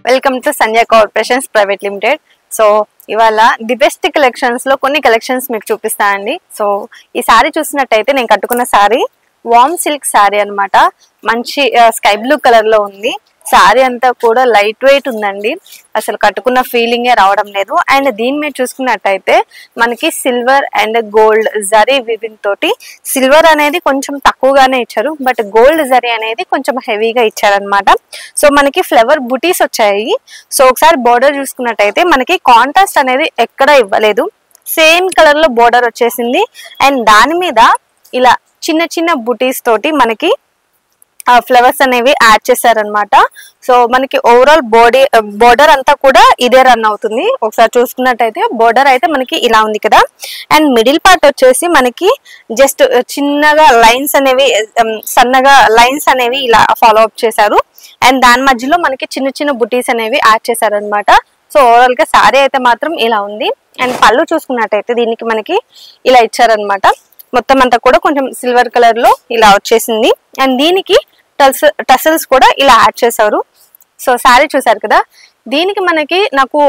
Welcome to Sanjay corporations private limited. So ఇవాళ the best collections లో కొన్ని కలెక్షన్స్ మీకు చూపిస్తానండి. సో ఈ సారీ చూసినట్టయితే నేను కట్టుకున్న సారీ వామ్ సిల్క్ సారీ అన్నమాట. మంచి స్కై బ్లూ కలర్ లో ఉంది. సారీ అంతా కూడా లైట్ వెయిట్ ఉందండి, అసలు కట్టుకున్న ఫీలింగే రావడం లేదు. అండ్ దీని మీద చూసుకున్నట్టయితే మనకి silver and gold zari weaving తోటి, సిల్వర్ అనేది కొంచెం తక్కువగానే ఇచ్చారు, బట్ గోల్డ్ జరీ అనేది కొంచెం హెవీగా ఇచ్చారనమాట. సో మనకి ఫ్లవర్ బుటీస్ వచ్చాయి. సో ఒకసారి బోర్డర్ చూసుకున్నట్టయితే మనకి కాంట్రాస్ట్ అనేది ఎక్కడ ఇవ్వలేదు, సేమ్ కలర్ లో బోర్డర్ వచ్చేసింది. అండ్ దాని మీద ఇలా చిన్న చిన్న బుటీస్ తోటి మనకి ఫ్లవర్స్ అనేవి యాడ్ చేశారనమాట. సో మనకి ఓవరాల్ బోర్డర్ అంతా కూడా ఇదే రన్ అవుతుంది. ఒకసారి చూసుకున్నట్టయితే బోర్డర్ అయితే మనకి ఇలా ఉంది కదా. అండ్ మిడిల్ పార్ట్ వచ్చేసి మనకి జస్ట్ చిన్నగా లైన్స్ అనేవి, సన్నగా లైన్స్ అనేవి ఇలా ఫాలో అప్ చేశారు. అండ్ దాని మధ్యలో మనకి చిన్న చిన్న బుటీస్ అనేవి యాడ్ చేశారనమాట. సో ఓవరాల్ గా సారీ అయితే మాత్రం ఇలా ఉంది. అండ్ పళ్ళు చూసుకున్నట్టయితే దీనికి మనకి ఇలా ఇచ్చారనమాట. మొత్తం అంతా కూడా కొంచెం సిల్వర్ కలర్ లో ఇలా వచ్చేసింది. అండ్ దీనికి టసల్స్ కూడా ఇలా యాడ్ చేశారు. సో శారీ చూసారు కదా. దీనికి నాకు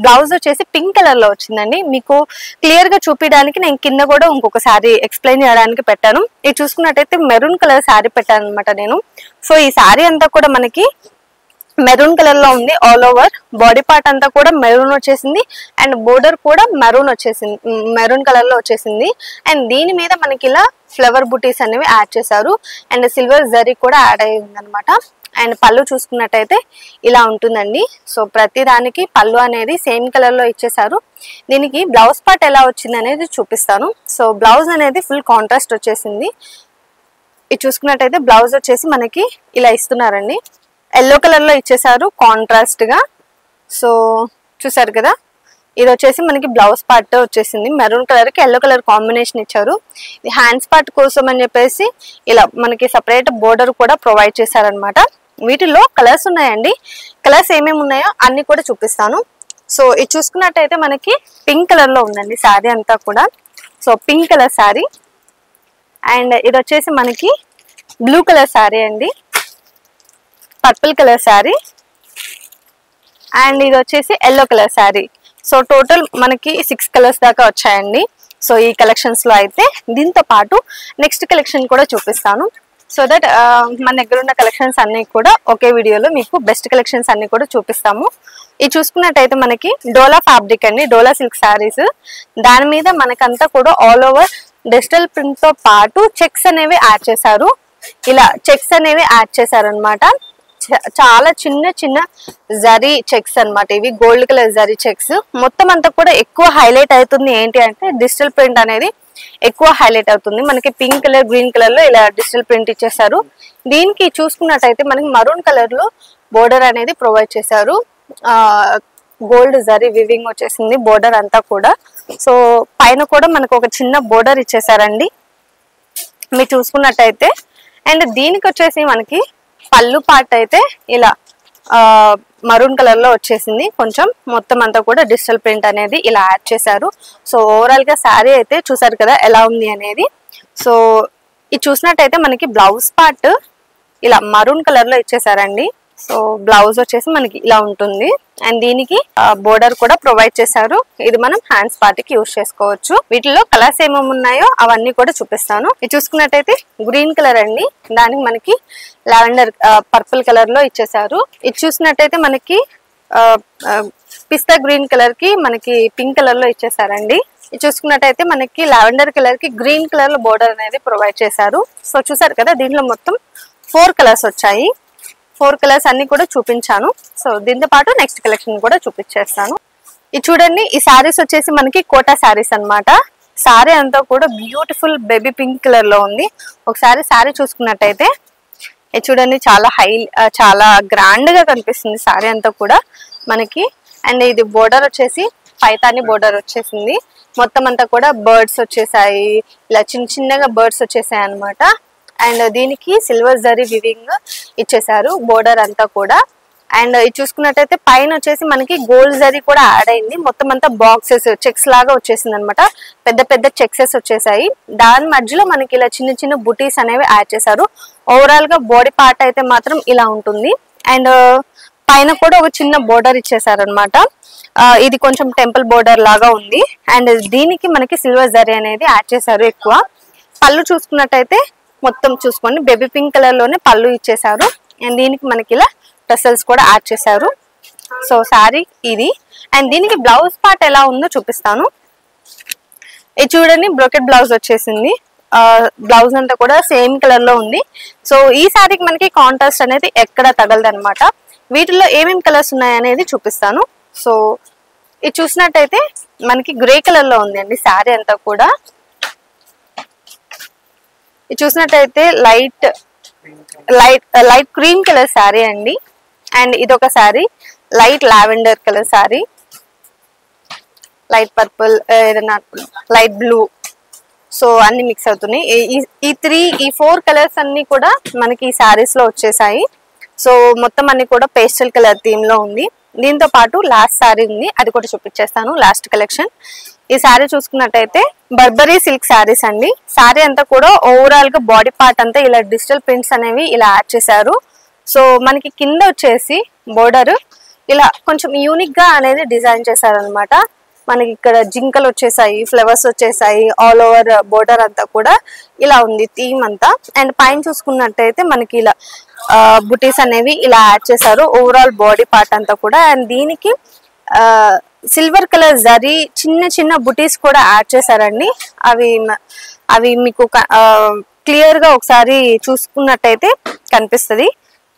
బ్లౌజ్ వచ్చేసి పింక్ కలర్ లో వచ్చిందండి. మీకు క్లియర్ గా చూపించడానికి నేను కింద కూడా ఇంకొక శారీ ఎక్స్ప్లెయిన్ చేయడానికి పెట్టాను. ఇది చూసుకున్నట్టయితే మెరూన్ కలర్ శారీ పెట్టాను అనమాట నేను. సో ఈ శారీ అంతా కూడా మనకి మెరూన్ కలర్ లో ఉంది. ఆల్ ఓవర్ బాడీ పార్ట్ అంతా కూడా మెరూన్ వచ్చేసింది. అండ్ బోర్డర్ కూడా మెరూన్ కలర్ లో వచ్చేసింది. అండ్ దీని మీద మనకి ఇలా ఫ్లవర్ బుటీస్ అనేవి యాడ్ చేశారు. అండ్ సిల్వర్ జరీ కూడా యాడ్ అయ్యింది అనమాట. అండ్ పళ్ళు చూసుకున్నట్టయితే ఇలా ఉంటుందండి. సో ప్రతి దానికి పళ్ళు అనేది సేమ్ కలర్ లో ఇచ్చేసారు. దీనికి బ్లౌజ్ పార్ట్ ఎలా వచ్చింది అనేది చూపిస్తాను. సో బ్లౌజ్ అనేది ఫుల్ కాంట్రాస్ట్ వచ్చేసింది. ఇది చూసుకున్నట్టయితే బ్లౌజ్ వచ్చేసి మనకి ఇలా ఇస్తున్నారండి. ఎల్లో కలర్ లో ఇచ్చేసారు కాంట్రాస్ట్ గా. సో చూసారు కదా. ఇది వచ్చేసి మనకి బ్లౌజ్ పార్ట్ వచ్చేసింది. మెరూన్ కలర్ కి ఎల్లో కలర్ కాంబినేషన్ ఇచ్చారు. ఇది హ్యాండ్స్ పార్ట్ కోసం అని చెప్పేసి ఇలా మనకి సపరేట్ బోర్డర్ కూడా ప్రొవైడ్ చేశారనమాట. వీటిల్లో కలర్స్ ఉన్నాయండి. కలర్స్ ఏమేమి ఉన్నాయో అన్ని కూడా చూపిస్తాను. సో ఇది చూసుకున్నట్టయితే మనకి పింక్ కలర్ లో ఉందండి శారీ అంతా కూడా. So pink colour sari. And ఇది వచ్చేసి మనకి బ్లూ కలర్ శారీ అండి. Purple colour sari. అండ్ ఇది వచ్చేసి yellow colour sari. So total మనకి 6 కలర్స్ దాకా వచ్చాయండి. సో ఈ కలెక్షన్స్ లో అయితే దీంతో పాటు నెక్స్ట్ కలెక్షన్ కూడా చూపిస్తాను. సో దట్ మన దగ్గర ఉన్న కలెక్షన్స్ అన్ని కూడా ఒకే వీడియోలో మీకు బెస్ట్ కలెక్షన్స్ అన్ని కూడా చూపిస్తాము. ఇది చూసుకున్నట్టయితే మనకి డోలా ఫ్యాబ్రిక్ అండి, డోలా సిల్క్ శారీస్. దాని మీద మనకంతా కూడా ఆల్ ఓవర్ డిజిటల్ ప్రింట్ తో పాటు చెక్స్ అనేవి యాడ్ చేశారు. ఇలా చెక్స్ అనేవి యాడ్ చేశారనమాట. చాలా చిన్న చిన్న జరీ చెక్స్ అన్నమాట. ఇవి గోల్డ్ కలర్ జరీ చెక్స్. మొత్తం అంతా కూడా ఎక్కువ హైలైట్ అవుతుంది ఏంటి అంటే డిజిటల్ ప్రింట్ అనేది ఎక్కువ హైలైట్ అవుతుంది. మనకి పింక్ కలర్, గ్రీన్ కలర్ లో ఇలా డిజిటల్ ప్రింట్ ఇచ్చేసారు. దీనికి చూసుకున్నట్టయితే మనకి మరూన్ కలర్ లో బోర్డర్ అనేది ప్రొవైడ్ చేశారు. గోల్డ్ జరీ వివింగ్ వచ్చేసింది బోర్డర్ అంతా కూడా. సో పైన కూడా మనకు ఒక చిన్న బోర్డర్ ఇచ్చేసారండి మీరు చూసుకున్నట్టయితే. అండ్ దీనికి వచ్చేసి మనకి పళ్ళు పార్ట్ అయితే ఇలా మరూన్ కలర్ లో వచ్చేసింది. కొంచెం మొత్తం అంతా కూడా డిజిటల్ ప్రింట్ అనేది ఇలా యాడ్ చేశారు. సో ఓవరాల్ గా శారీ అయితే చూసారు కదా ఎలా ఉంది అనేది. సో ఇది చూసినట్టయితే మనకి బ్లౌజ్ పార్ట్ ఇలా మరూన్ కలర్ లో ఇచ్చేసారండి. సో బ్లౌజ్ వచ్చేసి మనకి ఇలా ఉంటుంది. అండ్ దీనికి బోర్డర్ కూడా ప్రొవైడ్ చేశారు. ఇది మనం హ్యాండ్స్ పార్ట్ కి యూజ్ చేసుకోవచ్చు. వీటిలో కలర్స్ ఏమేమి ఉన్నాయో అవన్నీ కూడా చూపిస్తాను. ఇది చూసుకున్నట్టయితే గ్రీన్ కలర్ అండి. దానికి మనకి లావెండర్ పర్పుల్ కలర్ లో ఇచ్చేసారు. ఇది చూసినట్టయితే మనకి పిస్తా గ్రీన్ కలర్ కి మనకి పింక్ కలర్ లో ఇచ్చేసారండి. ఇది చూసుకున్నట్టయితే మనకి లావెండర్ కలర్ కి గ్రీన్ కలర్ లో బోర్డర్ అనేది ప్రొవైడ్ చేశారు. సో చూసారు కదా దీంట్లో మొత్తం 4 కలర్స్ వచ్చాయి. 4 కలర్స్ అన్ని కూడా చూపించాను. సో దీంతో పాటు నెక్స్ట్ కలెక్షన్ కూడా చూపించేస్తాను. ఇది చూడండి. ఈ శారీస్ వచ్చేసి మనకి కోటా శారీస్ అన్నమాట. శారీ అంతా కూడా బ్యూటిఫుల్ బేబీ పింక్ కలర్ లో ఉంది. ఒకసారి శారీ చూసుకున్నట్టయితే ఇది చూడండి చాలా గ్రాండ్ గా కనిపిస్తుంది శారీ అంతా కూడా మనకి. అండ్ ఇది బోర్డర్ వచ్చేసి పైతాని బోర్డర్ వచ్చేసింది. మొత్తం అంతా కూడా బర్డ్స్ వచ్చేసాయి. ఇలా చిన్నగా బర్డ్స్ వచ్చేసాయి అనమాట. అండ్ దీనికి సిల్వర్ జరీ వివింగ్ ఇచ్చేసారు బోర్డర్ అంతా కూడా. అండ్ ఇది చూసుకున్నట్టయితే పైన వచ్చేసి మనకి గోల్డ్ జరీ కూడా యాడ్ అయింది. మొత్తం అంతా బాక్సెస్ చెక్స్ లాగా వచ్చేసింది అనమాట. పెద్ద పెద్ద చెక్సెస్ వచ్చేసాయి. దాని మధ్యలో మనకి ఇలా చిన్న చిన్న బుటీస్ అనేవి యాడ్ చేశారు. ఓవరాల్ గా బాడీ పార్ట్ అయితే మాత్రం ఇలా ఉంటుంది. అండ్ పైన కూడా ఒక చిన్న బోర్డర్ ఇచ్చేసారనమాట. ఇది కొంచెం టెంపుల్ బోర్డర్ లాగా ఉంది. అండ్ దీనికి మనకి సిల్వర్ జరీ అనేది యాడ్ చేశారు ఎక్కువ. పళ్ళు చూసుకున్నట్టయితే మొత్తం చూసుకోండి బేబీ పింక్ కలర్ లోనే పళ్ళు ఇచ్చేసారు. అండ్ దీనికి మనకి ఇలా టసల్స్ కూడా యాడ్ చేశారు. సో శారీ ఇది. అండ్ దీనికి బ్లౌజ్ పార్ట్ ఎలా ఉందో చూపిస్తాను. ఇది చూడండి, బ్రోకెట్ బ్లౌజ్ వచ్చేసింది. బ్లౌజ్ అంతా కూడా సేమ్ కలర్ లో ఉంది. సో ఈ శారీకి మనకి కాంట్రాస్ట్ అనేది ఎక్కడ తగలదు అనమాట. వీటిలో ఏమేమి కలర్స్ ఉన్నాయి అనేది చూపిస్తాను. సో ఇది చూసినట్టయితే మనకి గ్రే కలర్ లో ఉంది అండి శారీ అంతా కూడా. ఇది చూసినట్టయితే లైట్ క్రీమ్ కలర్ శారీ అండి. అండ్ ఇదొక sari light lavender colour sari, light purple, ఏదైనా లైట్ బ్లూ. సో అన్ని మిక్స్ అవుతున్నాయి. ఈ 4 కలర్స్ అన్ని కూడా మనకి ఈ శారీస్ లో వచ్చేసాయి. సో మొత్తం అన్ని కూడా పేస్టల్ కలర్ థీమ్ లో ఉంది. దీంతో పాటు లాస్ట్ శారీ ఉంది, అది కూడా చూపించేస్తాను. లాస్ట్ కలెక్షన్ ఈ శారీ చూసుకున్నట్టయితే బర్బరీ సిల్క్ శారీస్ అండి. శారీ అంతా కూడా ఓవరాల్ గా బాడీ పార్ట్ అంతా ఇలా డిజిటల్ ప్రింట్స్ అనేవి ఇలా యాడ్ చేశారు. సో మనకి కింద వచ్చేసి బోర్డర్ ఇలా కొంచెం యూనిక్ గా అనేది డిజైన్ చేశారనమాట. మనకి ఇక్కడ జింకలు వచ్చేసాయి, ఫ్లవర్స్ వచ్చేసాయి, ఆల్ ఓవర్ బోర్డర్ అంతా కూడా ఇలా ఉంది థీమ్ అంతా. అండ్ పైన చూసుకున్నట్టయితే మనకి ఇలా బుటీస్ అనేవి ఇలా యాడ్ చేశారు ఓవరాల్ బాడీ పార్ట్ అంతా కూడా. అండ్ దీనికి సిల్వర్ కలర్ జరీ చిన్న చిన్న బుటీస్ కూడా యాడ్ చేశారండి. అవి మీకు క్లియర్ గా ఒకసారి చూసుకున్నట్టయితే కనిపిస్తుంది.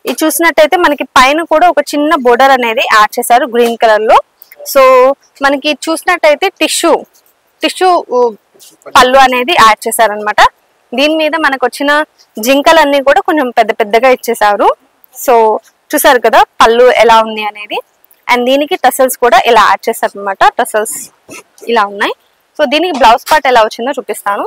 ఇది చూసినట్టయితే మనకి పైన కూడా ఒక చిన్న బోర్డర్ అనేది యాడ్ చేశారు గ్రీన్ కలర్ లో. సో మనకి చూసినట్టయితే టిష్యూ పళ్ళు అనేది యాడ్ చేశారనమాట. దీని మీద మనకు వచ్చిన జింకలన్నీ కూడా కొంచెం పెద్ద పెద్దగా ఇచ్చేసారు. సో చూసారు కదా పళ్ళు ఎలా ఉంది అనేది. అండ్ దీనికి టసల్స్ కూడా ఇలా యాడ్ చేశారు అనమాట. టసల్స్ ఇలా ఉన్నాయి. సో దీనికి బ్లౌజ్ పార్ట్ ఎలా వచ్చిందో చూపిస్తాను.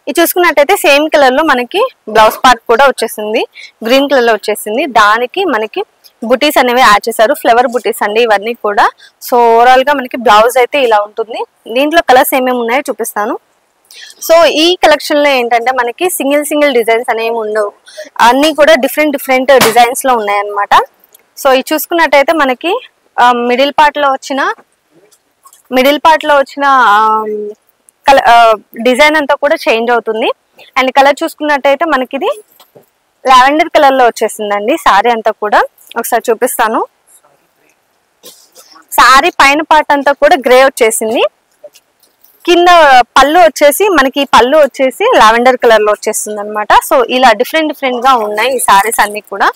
ఇది చూసుకున్నట్టయితే సేమ్ కలర్ లో మనకి బ్లౌజ్ పార్ట్ కూడా వచ్చేసింది, గ్రీన్ కలర్ లో వచ్చేసింది. దానికి మనకి బుటీస్ అనేవి యాడ్ చేశారు, ఫ్లవర్ బుటీస్ అండి ఇవన్నీ కూడా. సో ఓవరాల్ గా మనకి బ్లౌజ్ అయితే ఇలా ఉంటుంది. దీంట్లో కలర్స్ ఏమేమి ఉన్నాయో చూపిస్తాను. సో ఈ కలెక్షన్ లో ఏంటంటే మనకి సింగిల్ డిజైన్స్ అనేవి ఉండవు, అన్ని కూడా డిఫరెంట్ డిజైన్స్ లో ఉన్నాయన్నమాట. సో ఇది చూసుకున్నట్టయితే మనకి మిడిల్ పార్ట్ లో వచ్చిన డిజైన్ అంతా కూడా చేంజ్ అవుతుంది. అండ్ కలర్ చూసుకున్నట్టయితే మనకి ఇది లావెండర్ కలర్ లో వచ్చేసిందండి శారీ అంతా కూడా. ఒకసారి చూపిస్తాను. శారీ పైన పార్ట్ అంతా కూడా గ్రే వచ్చేసింది. కింద పళ్ళు వచ్చేసి లావెండర్ కలర్ లో వచ్చేస్తుంది అనమాట. సో ఇలా డిఫరెంట్ గా ఉన్నాయి ఈ శారీస్ అన్ని కూడా.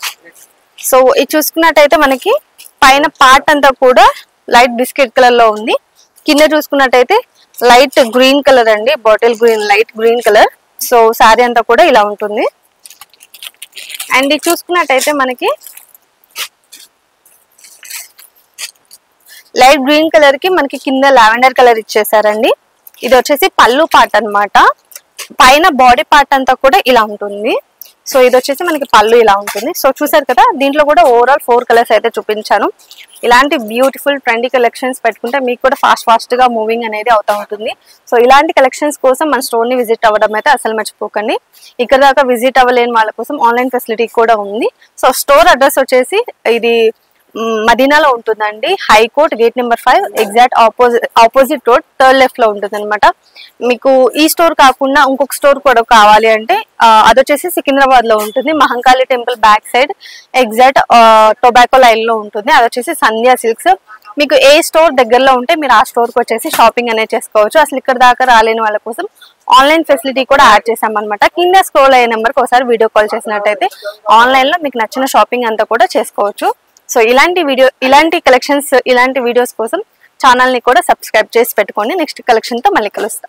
సో ఇది చూసుకున్నట్టయితే మనకి పైన పార్ట్ అంతా కూడా లైట్ బిస్కెట్ కలర్ లో ఉంది. కింద చూసుకున్నట్టయితే లైట్ గ్రీన్ కలర్ అండి, bottle green, light green colour. So sari అంతా కూడా ఇలా ఉంటుంది. అండ్ ఇది చూసుకున్నట్టయితే మనకి లైట్ గ్రీన్ కలర్ కి మనకి కింద లావెండర్ కలర్ ఇచ్చేసారండి. ఇది వచ్చేసి పళ్ళు పార్ట్ అన్నమాట. పైన బాడీ పార్ట్ అంతా కూడా ఇలా ఉంటుంది. సో ఇది వచ్చేసి మనకి పళ్ళు ఇలా ఉంటుంది. సో చూసారు కదా, దీంట్లో కూడా ఓవరాల్ 4 కలర్స్ అయితే చూపించాను. ఇలాంటి బ్యూటిఫుల్ ట్రెండీ కలెక్షన్స్ పెట్టుకుంటే మీకు కూడా ఫాస్ట్ గా మూవింగ్ అనేది అవుతూ ఉంటుంది. సో ఇలాంటి కలెక్షన్స్ కోసం మన స్టోర్ ని విజిట్ అవ్వడం అయితే అసలు మర్చిపోకండి. ఇక్కడ దాకా విజిట్ అవ్వలేని వాళ్ళ కోసం ఆన్లైన్ ఫెసిలిటీ కూడా ఉంది. సో స్టోర్ అడ్రస్ వచ్చేసి ఇది మదీనాలో ఉంటుందండి, high court gate number 5 exact opposite road 3rd left లో ఉంటుంది అనమాట. మీకు ఈ స్టోర్ కాకుండా ఇంకొక స్టోర్ కూడా కావాలి అంటే అదొచ్చేసి సికింద్రాబాద్ లో ఉంటుంది, Mahankali temple back side exact tobacco line లో ఉంటుంది. అదొచ్చేసి సంధ్యా సిల్క్స్. మీకు ఏ స్టోర్ దగ్గరలో ఉంటే మీరు ఆ స్టోర్ కి వచ్చేసి షాపింగ్ అనేది చేసుకోవచ్చు. అసలు ఇక్కడ దాకా రాలేని వాళ్ళ కోసం ఆన్లైన్ ఫెసిలిటీ కూడా యాడ్ చేసాం అనమాట. కింద స్క్రోల్ అయ్యే నెంబర్ కి ఒకసారి వీడియో కాల్ చేసినట్టయితే ఆన్లైన్ లో మీకు నచ్చిన షాపింగ్ అంతా కూడా చేసుకోవచ్చు. సో ఇలాంటి కలెక్షన్స్, ఇలాంటి వీడియోస్ కోసం ఛానల్ ని కూడా సబ్స్క్రైబ్ చేసి పెట్టుకోండి. నెక్స్ట్ కలెక్షన్ తో మళ్ళీ కలుస్తా.